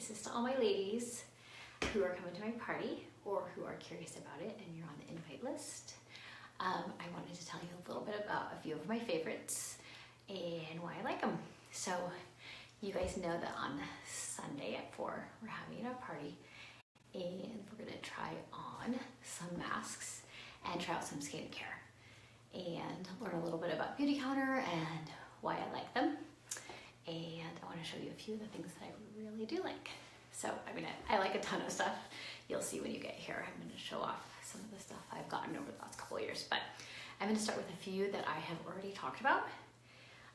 This is to all my ladies who are coming to my party or who are curious about it and you're on the invite list. I wanted to tell you a little bit about a few of my favorites and why I like them. So you guys know that on Sunday at 4, we're having a party and we're gonna try on some masks and try out some skincare and learn a little bit about Beautycounter and why I like them. And I want to show you a few of the things that I really do like. So I like a ton of stuff. You'll see when you get here. I'm going to show off some of the stuff I've gotten over the last couple of years, but I'm going to start with a few that I have already talked about.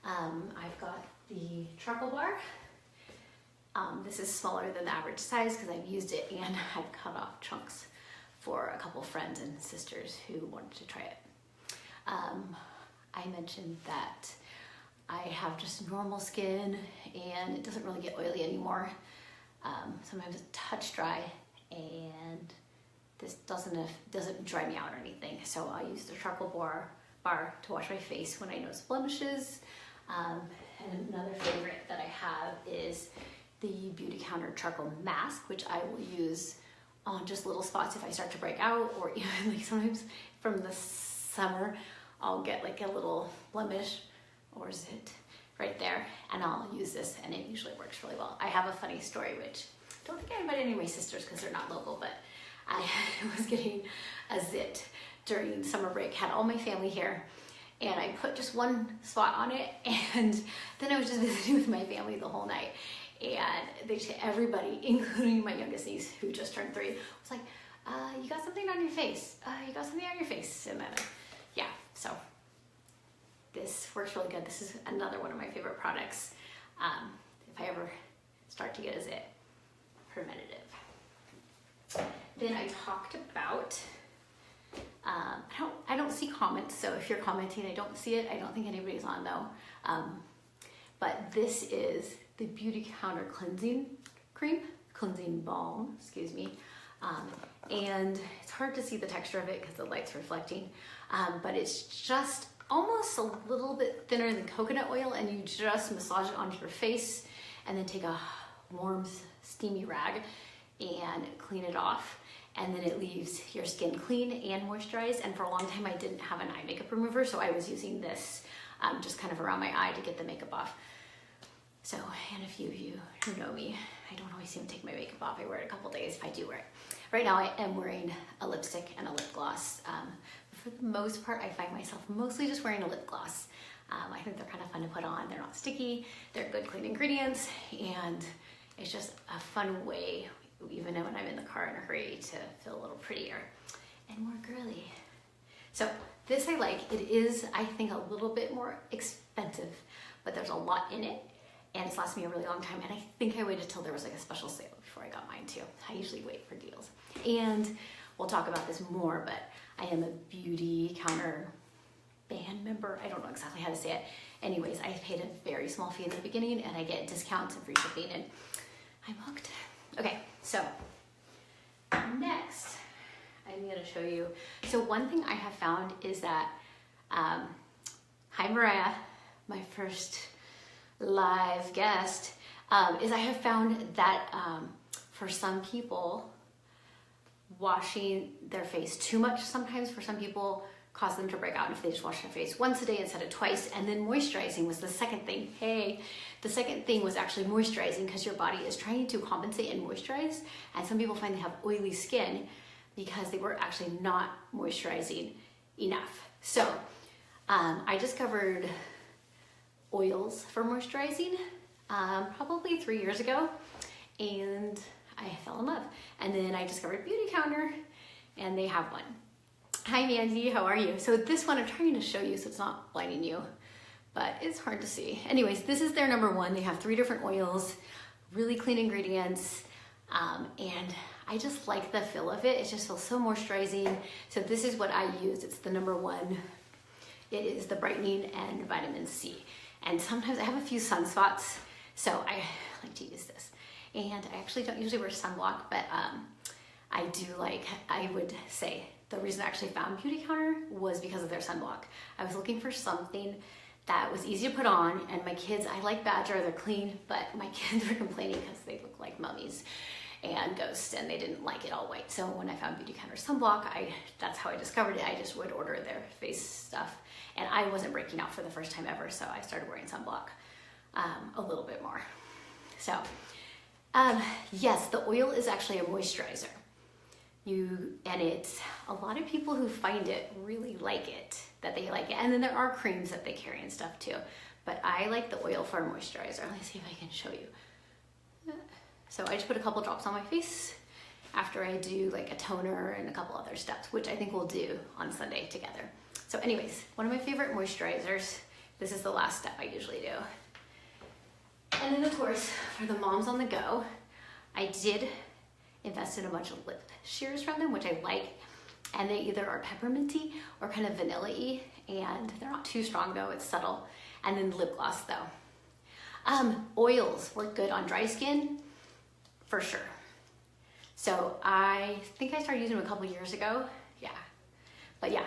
I've got the charcoal bar. This is smaller than the average size because I've used it and I've cut off chunks for a couple friends and sisters who wanted to try it. I mentioned that I have just normal skin and it doesn't really get oily anymore. Sometimes it's touch dry and this doesn't dry me out or anything. So I use the charcoal bar to wash my face when I notice blemishes. And another favorite that I have is the Beautycounter charcoal mask, which I will use on just little spots if I start to break out, or even like sometimes from the summer, I'll get like a little blemish or zit right there, and I'll use this and it usually works really well. I have a funny story, which I don't think I invited any of my sisters because they're not local, but I was getting a zit during summer break, had all my family here, and I put just one spot on it, and then I was just visiting with my family the whole night, and everybody, including my youngest niece who just turned 3, was like, you got something on your face, you got something on your face, and then yeah, so this works really good. This is another one of my favorite products. If I ever start to get a zit, preventative. Then I talked about, I don't see comments, so if you're commenting, I don't see it. I don't think anybody's on though. But this is the Beautycounter cleansing balm, excuse me. And it's hard to see the texture of it because the light's reflecting, but it's just almost a little bit thinner than coconut oil, and you just massage it onto your face and then take a warm, steamy rag and clean it off, and then it leaves your skin clean and moisturized. And for a long time I didn't have an eye makeup remover, so I was using this just kind of around my eye to get the makeup off. So, and a few of you who know me, I don't always even take my makeup off. I wear it a couple days if I do wear it. Right now I am wearing a lipstick and a lip gloss. For the most part, I find myself mostly just wearing a lip gloss. I think they're kind of fun to put on. They're not sticky, they're good clean ingredients, and it's just a fun way, even when I'm in the car in a hurry, to feel a little prettier and more girly. So this I like. It is, I think, a little bit more expensive, but there's a lot in it, and it's lasted me a really long time, and I think I waited till there was like a special sale before I got mine too. I usually wait for deals. And we'll talk about this more, but I am a Beautycounter band member. I don't know exactly how to say it. Anyways, I paid a very small fee in the beginning and I get discounts and free shipping, and I'm hooked. Okay, so next I'm gonna show you. So one thing I have found is that, hi Mariah, my first live guest, is I have found that for some people, washing their face too much sometimes for some people cause them to break out if they just wash their face once a day instead of twice. And then moisturizing was the second thing. The second thing was actually moisturizing, because your body is trying to compensate and moisturize, and some people find they have oily skin because they were actually not moisturizing enough. So I discovered oils for moisturizing probably 3 years ago, and I fell in love. And then I discovered Beautycounter, and they have one. Hi Mandy, how are you? So this one I'm trying to show you so it's not blinding you, but it's hard to see. Anyways, this is their number 1. They have 3 different oils, really clean ingredients, and I just like the feel of it. It just feels so moisturizing. So this is what I use. It's the number 1. It is the brightening and vitamin C. And sometimes I have a few sunspots, so I like to use this. And I actually don't usually wear sunblock, but I would say the reason I actually found Beautycounter was because of their sunblock. I was looking for something that was easy to put on. And my kids, I like Badger, they're clean, but my kids were complaining because they look like mummies and ghosts and they didn't like it all white. So when I found Beautycounter sunblock, that's how I discovered it. I just would order their face stuff, and I wasn't breaking out for the first time ever, so I started wearing sunblock a little bit more. So yes, the oil is actually a moisturizer. And it's a lot of people who find it really like it, that they like it. And then there are creams that they carry and stuff too. But I like the oil for a moisturizer. Let me see if I can show you. So I just put a couple drops on my face after I do like a toner and a couple other steps, which I think we'll do on Sunday together. So anyways, one of my favorite moisturizers. This is the last step I usually do. And then of course, for the moms on the go, I did invest in a bunch of lip sheers from them, which I like. And they either are pepperminty or kind of vanilla-y, and they're not too strong though, it's subtle. And then lip gloss though. Oils work good on dry skin, for sure. So I think I started using them a couple years ago, yeah. But yeah,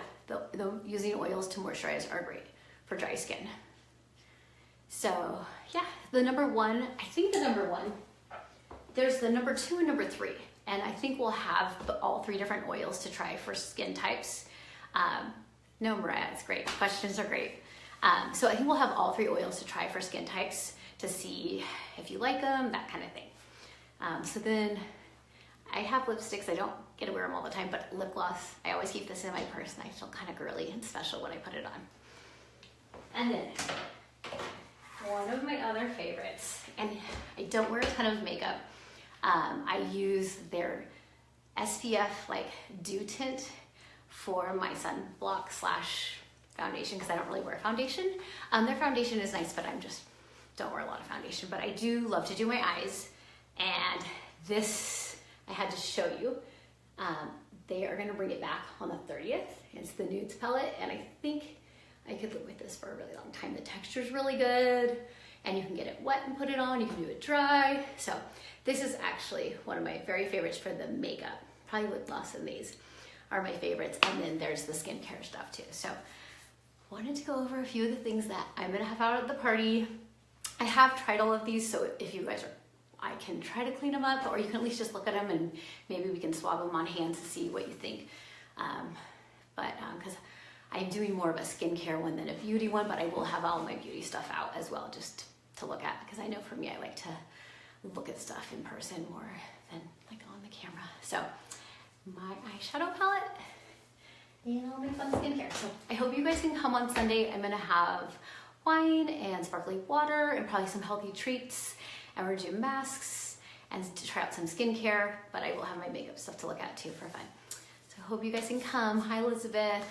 using oils to moisturize are great for dry skin. So yeah, the number one, there's the number 2 and number 3. And I think we'll have all 3 different oils to try for skin types. No, Mariah, it's great. Questions are great. So I think we'll have all 3 oils to try for skin types to see if you like them, that kind of thing. So then I have lipsticks. I don't get to wear them all the time, but lip gloss, I always keep this in my purse and I feel kind of girly and special when I put it on. And then one of my other favorites, and I don't wear a ton of makeup, I use their SPF like dew tint for my sunblock / foundation because I don't really wear foundation. Their foundation is nice, but I don't wear a lot of foundation, but I do love to do my eyes. And this, I had to show you. They are gonna bring it back on the 30th. It's the Nudes palette, and I think I could live with this for a really long time. The texture's really good, and you can get it wet and put it on, you can do it dry. So this is actually one of my very favorites for the makeup. Probably lip gloss and these are my favorites. And then there's the skincare stuff too. So wanted to go over a few of the things that I'm gonna have out at the party. I have tried all of these, so if you guys are, I can try to clean them up, or you can at least just look at them and maybe we can swab them on hands to see what you think. Because I'm doing more of a skincare one than a beauty one, but I will have all my beauty stuff out as well, just to look at, because I know for me, I like to look at stuff in person more than like on the camera. So my eyeshadow palette, and all my fun skincare. So I hope you guys can come on Sunday. I'm gonna have wine and sparkling water and probably some healthy treats, and we're doing masks and to try out some skincare, but I will have my makeup stuff to look at too for fun. So I hope you guys can come. Hi, Elizabeth.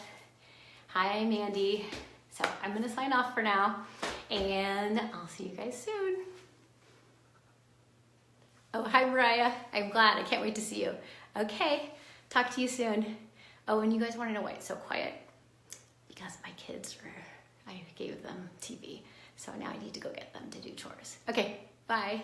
Hi, Mandy. So I'm gonna sign off for now, and I'll see you guys soon. Oh, hi, Mariah. I'm glad. I can't wait to see you. Okay, talk to you soon. Oh, and you guys wanna know why it's so quiet? Because my kids I gave them TV, so now I need to go get them to do chores. Okay, bye.